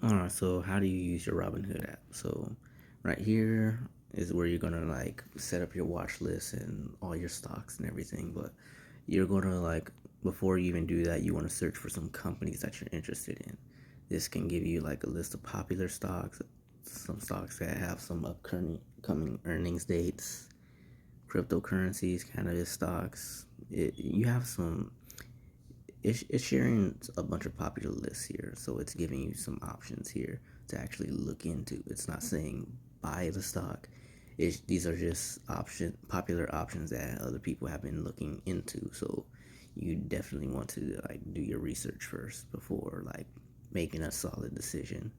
Alright, so how do you use your Robinhood app? So right here is where you're gonna like set up your watch list and all your stocks and everything, but you're gonna like before you even do that, you want to search for some companies that you're interested in. This can give you like a list of popular stocks, some stocks that have some upcoming coming earnings dates, cryptocurrencies, cannabis stocks. You have some it's sharing a bunch of popular lists here, so it's giving you some options here to actually look into. It's not saying buy the stock. These are just popular options that other people have been looking into. So you definitely want to like do your research first before like making a solid decision.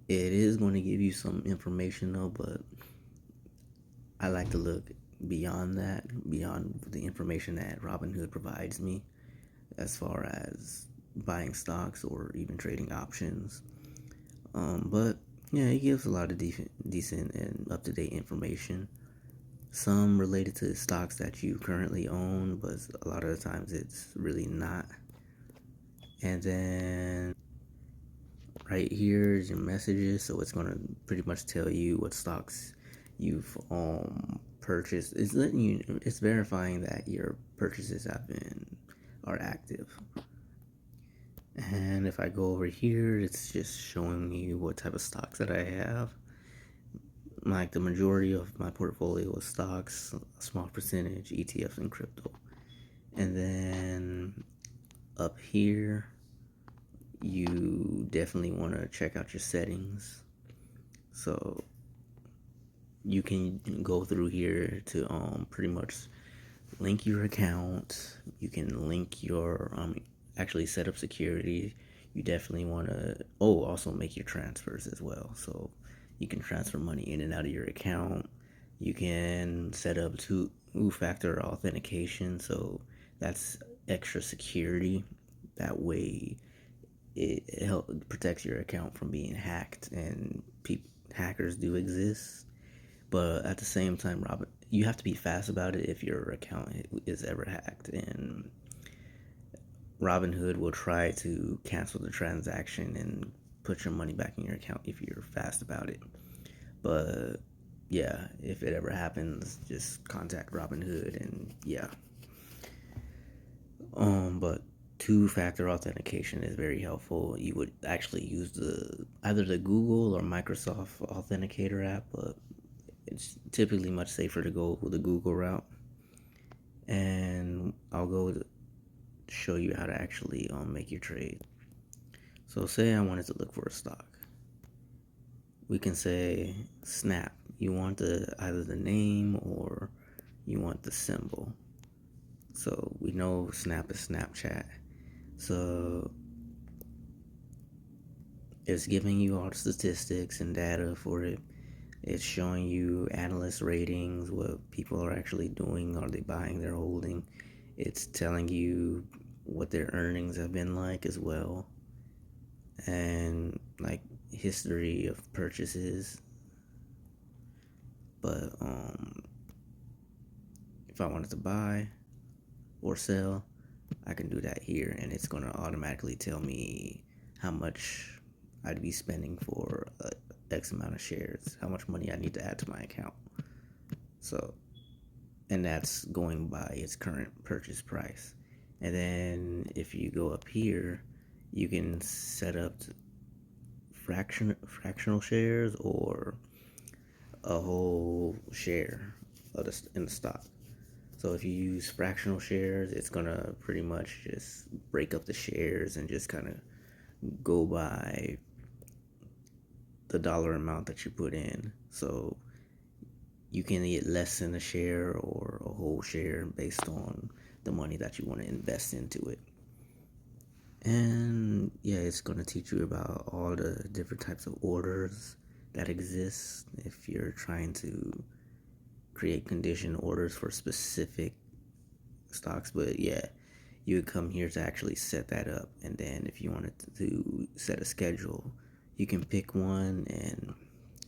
It is going to give you some information though, but I like to look beyond that, beyond the information that Robinhood provides me as far as buying stocks or even trading options. But yeah, it gives a lot of decent and up to date information. Some related to stocks that you currently own, but a lot of the times it's really not. And then right here is your messages, so it's gonna pretty much tell you what stocks you've purchased. It's verifying that your purchases are active. And if I go over here, it's just showing me what type of stocks that I have. Like the majority of my portfolio is stocks, a small percentage ETF and crypto. And then up here, you definitely want to check out your settings. So you can go through here to pretty much link your account. You can link your actually set up security. You definitely want to also make your transfers as well. So you can transfer money in and out of your account. You can set up two-factor authentication, so that's extra security. That way it protects your account from being hacked, and hackers do exist. But at the same time, Robin, you have to be fast about it if your account is ever hacked, and Robinhood will try to cancel the transaction and put your money back in your account if you're fast about it. But yeah, if it ever happens, just contact Robinhood and yeah. But two-factor authentication is very helpful. You would actually use either the Google or Microsoft Authenticator app, but it's typically much safer to go with the Google route. And I'll go to show you how to actually make your trade. So say I wanted to look for a stock. We can say Snap. You want either the name or you want the symbol. So we know Snap is Snapchat. So it's giving you all the statistics and data for it. It's showing you analyst ratings, what people are actually doing, are they buying, they're holding. It's telling you what their earnings have been like as well, and like history of purchases. But if I wanted to buy or sell, I can do that here, and it's gonna automatically tell me how much I'd be spending for X amount of shares, how much money I need to add to my account. So, and that's going by its current purchase price. And then if you go up here, you can set up fractional shares or a whole share in the stock. So if you use fractional shares, it's gonna pretty much just break up the shares and just kind of go by the dollar amount that you put in. So you can get less than a share or a whole share based on the money that you want to invest into it. And yeah, it's going to teach you about all the different types of orders that exist if you're trying to create condition orders for specific stocks. But yeah, you would come here to actually set that up. And then if you wanted to set a schedule, you can pick one and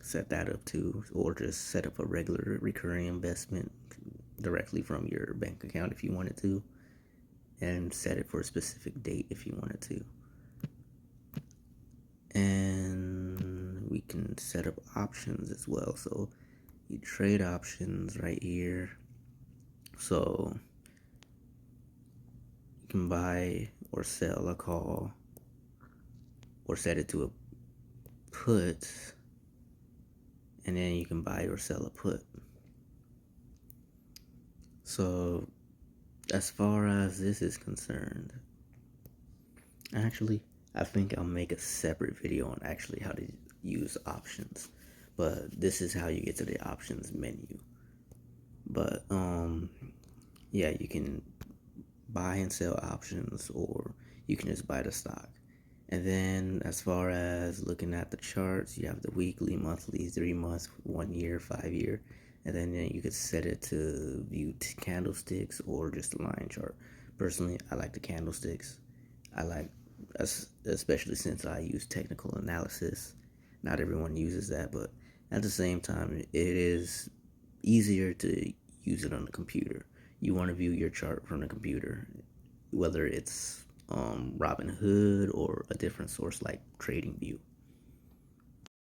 set that up too, or just set up a regular recurring investment directly from your bank account if you wanted to, and set it for a specific date if you wanted to. And can set up options as well. So you trade options right here. So you can buy or sell a call or set it to a put, and then you can buy or sell a put. So as far as this is concerned, actually, I think I'll make a separate video on actually how to use options. But this is how you get to the options menu. But yeah, you can buy and sell options, or you can just buy the stock. And then as far as looking at the charts, you have the weekly, monthly, 3 months, 1 year, 5 year, and then you could set it to view candlesticks or just a line chart. Personally, I like the candlesticks. I like, especially since I use technical analysis. Not everyone uses that, but at the same time, it is easier to use it on the computer. You want to view your chart from the computer, whether it's Robinhood or a different source like TradingView.